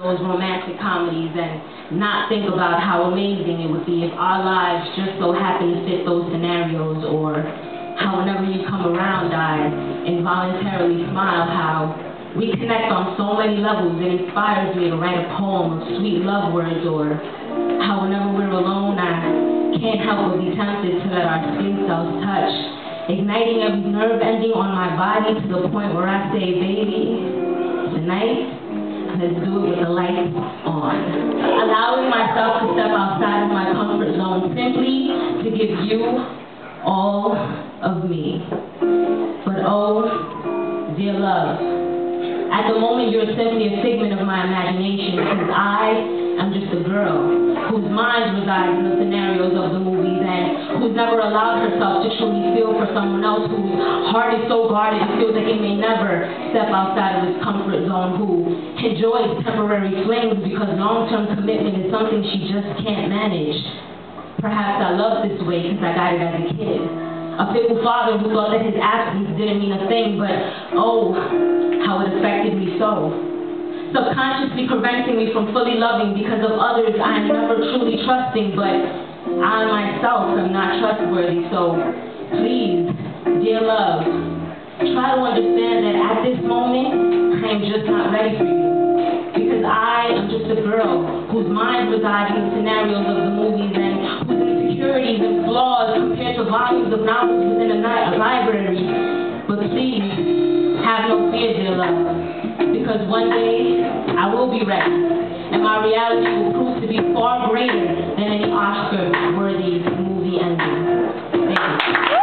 those romantic comedies and not think about how amazing it would be if our lives just so happen to fit those scenarios, or how whenever you come around I involuntarily smile, how we connect on so many levels. It inspires me to write a poem of sweet love words, or how whenever we're alone I can't help but be tempted to let our skin cells touch, igniting every nerve ending on my body to the point where I say, baby, tonight, let's do it with the lights on. Allowing myself to step outside of my comfort zone simply to give you all of me. But oh, dear love, at the moment you're simply a figment of my imagination, because I am just a girl whose mind resides in the scenarios of the movies and who's never allowed herself to truly feel for someone else, whose heart is so guarded it feels like it may never step outside of its comfort zone, who enjoys temporary flings because long-term commitment is something she just can't manage. Perhaps I love this way because I got it as a kid. A fickle father who thought that his absence didn't mean a thing, but oh, how it affected me so. Subconsciously preventing me from fully loving because of others I am never truly trusting, but I myself am not trustworthy. So please, dear love, try to understand that at this moment, I am just not ready for you. Because I am just a girl whose mind resides in the scenarios of the movies and whose insecurities and flaws compared to volumes of novels within a library. But please, have no fear, dear love. Because one day, I will be ready, and my reality will prove to be far greater than any Oscar-worthy movie ending. Thank you.